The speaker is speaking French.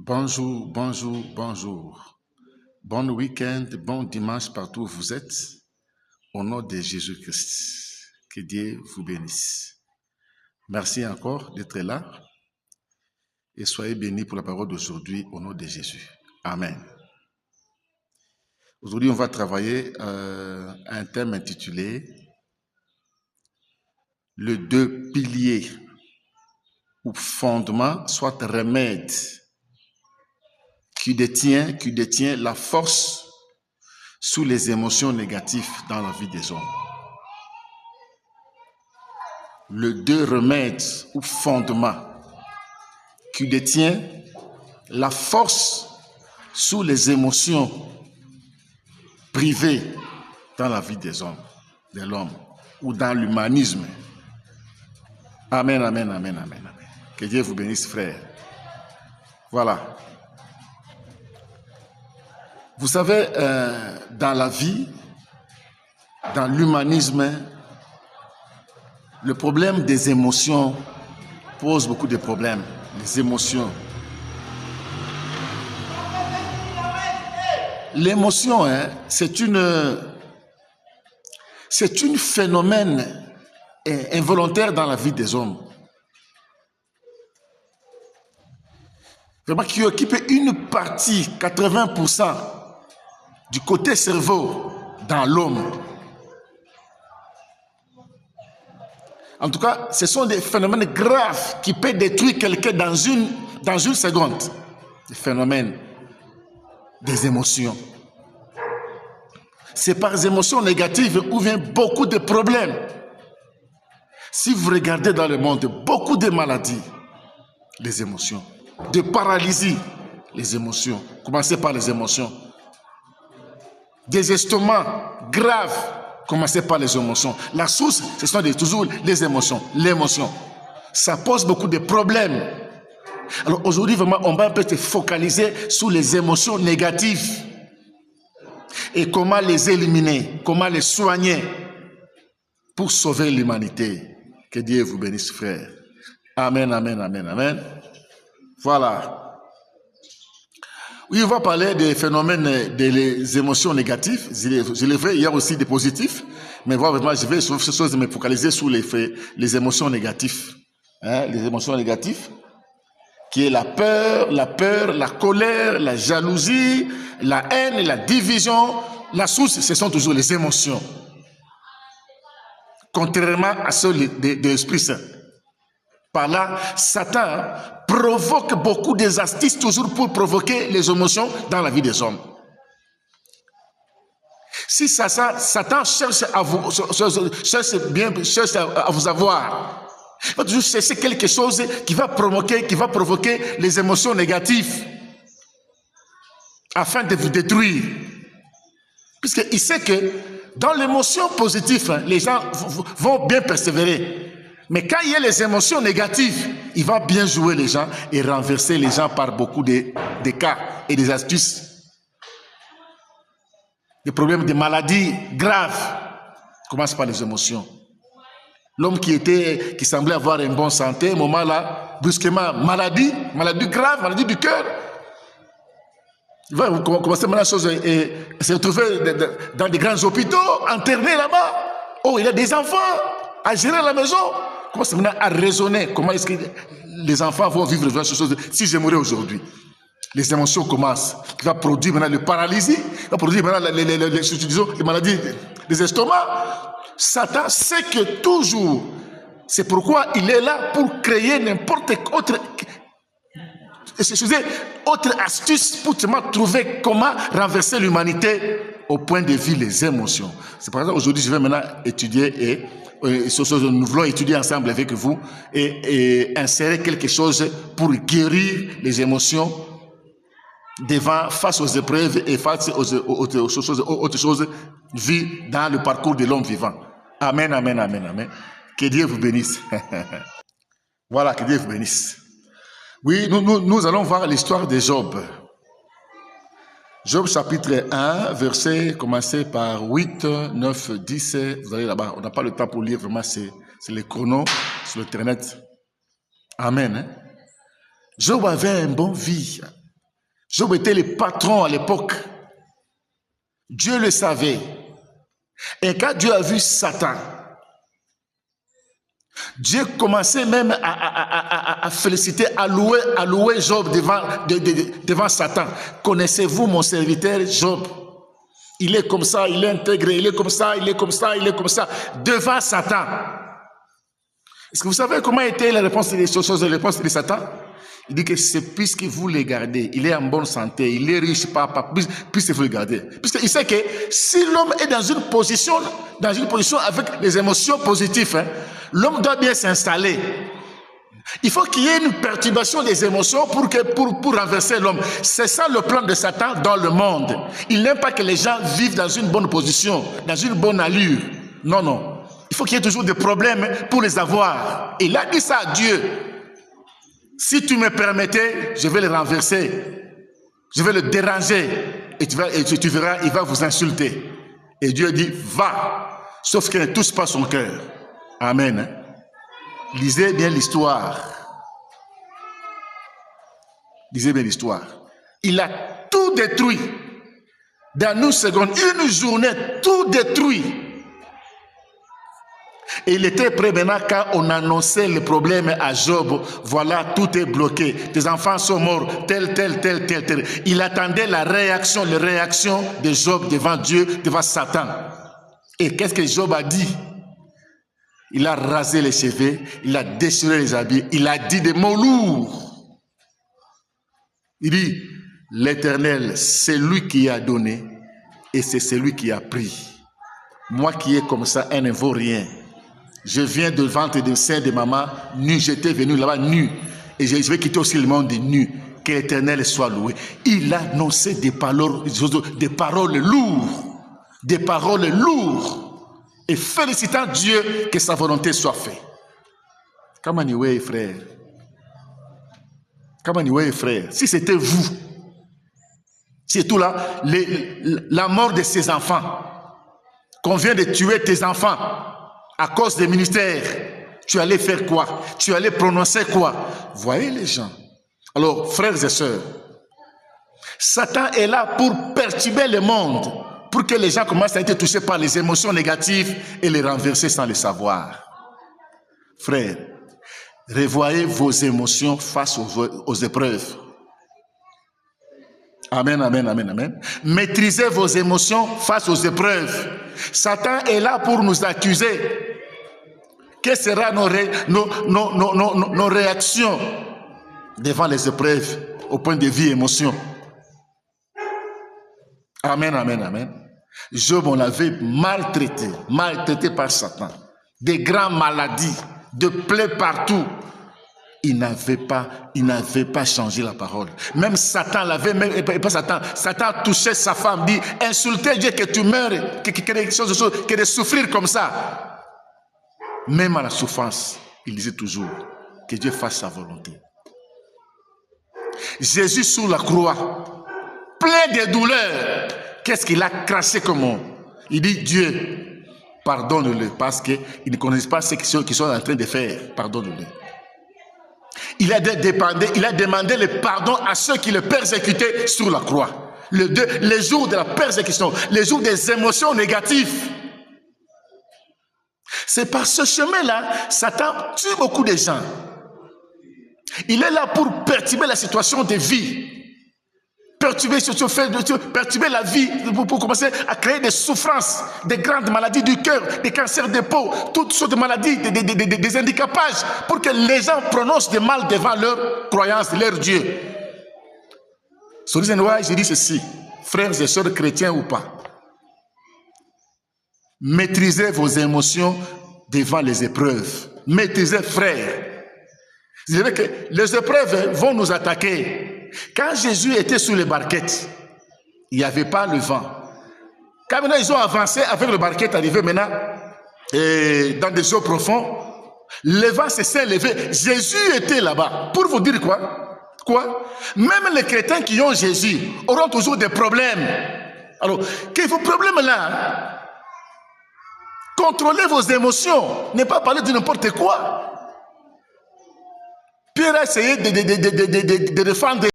Bonjour, bonjour, bonjour. Bon week-end, bon dimanche partout où vous êtes. Au nom de Jésus-Christ, que Dieu vous bénisse. Merci encore d'être là et soyez bénis pour la parole d'aujourd'hui au nom de Jésus. Amen. Aujourd'hui, on va travailler un thème intitulé « Le deux piliers ou fondement, soit remède qui détient la force sous les émotions négatives dans la vie des hommes. » Le deux remède ou fondement qui détient la force sous les émotions privées dans la vie des hommes, de l'homme, ou dans l'humanisme. Amen, amen, amen, amen, amen. Que Dieu vous bénisse, frère. Voilà. Vous savez, dans la vie, dans l'humanisme, le problème des émotions pose beaucoup de problèmes. Les émotions. L'émotion, c'est un phénomène involontaire dans la vie des hommes. Vraiment qui occupe une partie, 80% du côté cerveau dans l'homme. En tout cas, ce sont des phénomènes graves qui peuvent détruire quelqu'un dans une seconde. Des phénomènes, des émotions. C'est par les émotions négatives où viennent beaucoup de problèmes. Si vous regardez dans le monde, beaucoup de maladies, les émotions. De paralysie, les émotions. Commencez par les émotions. Des estomacs graves, commencez par les émotions. La source, ce sont toujours les émotions. L'émotion. Ça pose beaucoup de problèmes. Alors aujourd'hui, vraiment, on va un peu se focaliser sur les émotions négatives. Et comment les éliminer, comment les soigner pour sauver l'humanité. Que Dieu vous bénisse, frère. Amen, amen, amen, amen. Voilà. Oui, on va parler des phénomènes des émotions négatives. Je l'ai fait, il y a aussi des positifs. Mais vraiment, je vais sur ces choses me focaliser sur les émotions négatives. Les émotions négatives, qui est la peur, la colère, la jalousie, la haine, la division. La source, ce sont toujours les émotions. Contrairement à ceux de l'Esprit Saint. Par là, Satan provoque beaucoup des astuces toujours pour provoquer les émotions dans la vie des hommes. Si Satan cherche à vous avoir, il va toujours chercher quelque chose qui va provoquer les émotions négatives afin de vous détruire. Puisqu'il sait que dans l'émotion positive, les gens vont bien persévérer. Mais quand il y a les émotions négatives, il va bien jouer les gens et renverser les gens par beaucoup de cas et des astuces. Des problèmes de maladies graves commencent par les émotions. L'homme qui semblait avoir une bonne santé, au moment là, brusquement, maladie grave, maladie du cœur. Il va commencer maintenant et se retrouver dans des grands hôpitaux, interné là-bas. Oh, il a des enfants à gérer à la maison. Commence maintenant à raisonner. Comment est-ce que les enfants vont vivre ce chose si je mourais aujourd'hui? Les émotions commencent. Qui va produire maintenant le paralysie, va produire maintenant les maladies des estomacs. Satan sait que toujours, c'est pourquoi il est là pour créer n'importe autre astuce pour trouver comment renverser l'humanité au point de vue les émotions. C'est pour ça qu'aujourd'hui, je vais maintenant étudier et nous voulons étudier ensemble avec vous et insérer quelque chose pour guérir les émotions face aux épreuves et face aux autres choses vues dans le parcours de l'homme vivant. Amen, amen, amen, amen. Que Dieu vous bénisse. Voilà, que Dieu vous bénisse. Oui, nous allons voir l'histoire de Job. Job chapitre 1, verset commencé par 8, 9, 10. Vous allez là-bas. On n'a pas le temps pour lire, vraiment, c'est les chronos sur Internet. Amen. Job avait une bonne vie. Job était le patron à l'époque. Dieu le savait. Et quand Dieu a vu Satan, Dieu commençait même à féliciter, à louer Job devant Satan. Connaissez-vous mon serviteur Job? Il est comme ça, il est intégré, il est comme ça, il est comme ça, il est comme ça, devant Satan. Est-ce que vous savez comment était la réponse des choses, la réponse de Satan? Il dit que c'est puisque vous le gardez, il est en bonne santé, il est riche, papa, puisque vous le gardez. Puisqu'il sait que si l'homme est dans une position avec les émotions positives, hein, l'homme doit bien s'installer. Il faut qu'il y ait une perturbation des émotions pour renverser l'homme. C'est ça le plan de Satan dans le monde. Il n'aime pas que les gens vivent dans une bonne position, dans une bonne allure. Non, non. Il faut qu'il y ait toujours des problèmes pour les avoir. Et il a dit ça à Dieu. Si tu me permettais, je vais le renverser. Je vais le déranger. Et tu verras, il va vous insulter. Et Dieu dit, va. Sauf qu'il ne touche pas son cœur. Amen. Lisez bien l'histoire. Lisez bien l'histoire. Il a tout détruit. Dans une seconde, une journée, tout détruit. Et il était prêt maintenant quand on annonçait le problème à Job. Voilà, tout est bloqué. Tes enfants sont morts, tel. Il attendait la réaction de Job devant Dieu, devant Satan. Et qu'est-ce que Job a dit? Il a rasé les cheveux, il a déchiré les habits, il a dit des mots lourds. Il dit, l'Éternel, c'est lui qui a donné et c'est celui qui a pris. Moi qui est comme ça, elle ne vaut rien. Je viens de ventre de sein de maman, nu, j'étais venu là-bas nu. Et je vais quitter aussi le monde nu. Que l'Éternel soit loué. Il a annoncé des paroles lourdes. Des paroles lourdes. Et félicitant Dieu que sa volonté soit faite. Comment y est, frère? Comment y est, frère? Si c'était vous, c'est tout là, la mort de ses enfants, qu'on vient de tuer tes enfants à cause des ministères, tu allais faire quoi? Tu allais prononcer quoi? Voyez les gens. Alors, frères et sœurs, Satan est là pour perturber le monde, pour que les gens commencent à être touchés par les émotions négatives et les renverser sans le savoir. Frères, revoyez vos émotions face aux épreuves. Amen, amen, amen, amen. Maîtrisez vos émotions face aux épreuves. Satan est là pour nous accuser. Quelles seront nos réactions devant les épreuves au point de vue émotion? Amen, amen, amen. Job, on l'avait maltraité par Satan. Des grandes maladies, de plaies partout. Il n'avait pas changé la parole. Même Satan l'avait, Satan touchait sa femme, dit, insultez Dieu que tu meurs, que de souffrir comme ça. Même à la souffrance, il disait toujours que Dieu fasse sa volonté. Jésus sur la croix, plein de douleurs, qu'est-ce qu'il a craché comme mot? Il dit, Dieu, pardonne-le, parce qu'ils ne connaissent pas ce qu'ils sont en train de faire. Pardonne-le. Il a demandé le pardon à ceux qui le persécutaient sur la croix. Les jours de la persécution, les jours des émotions négatives. C'est par ce chemin-là, Satan tue beaucoup de gens. Il est là pour perturber la situation de vie. Perturber la vie, pour commencer à créer des souffrances, des grandes maladies du cœur, des cancers de peau, toutes sortes de maladies, des handicapages, pour que les gens prononcent des mal devant leur croyance, leur Dieu. Sur les endroits, je dis ceci, frères et sœurs chrétiens ou pas, maîtrisez vos émotions devant les épreuves. Maîtrisez, frères. Vous savez que les épreuves vont nous attaquer. Quand Jésus était sur les barquettes, il n'y avait pas le vent. Quand maintenant ils ont avancé avec le barquette arrivé maintenant dans des eaux profondes, le vent s'est levé. Jésus était là-bas. Pour vous dire quoi? Même les chrétiens qui ont Jésus auront toujours des problèmes. Alors, que vos problèmes là, contrôlez vos émotions. Ne pas parler de n'importe quoi. Pierre a essayé de défendre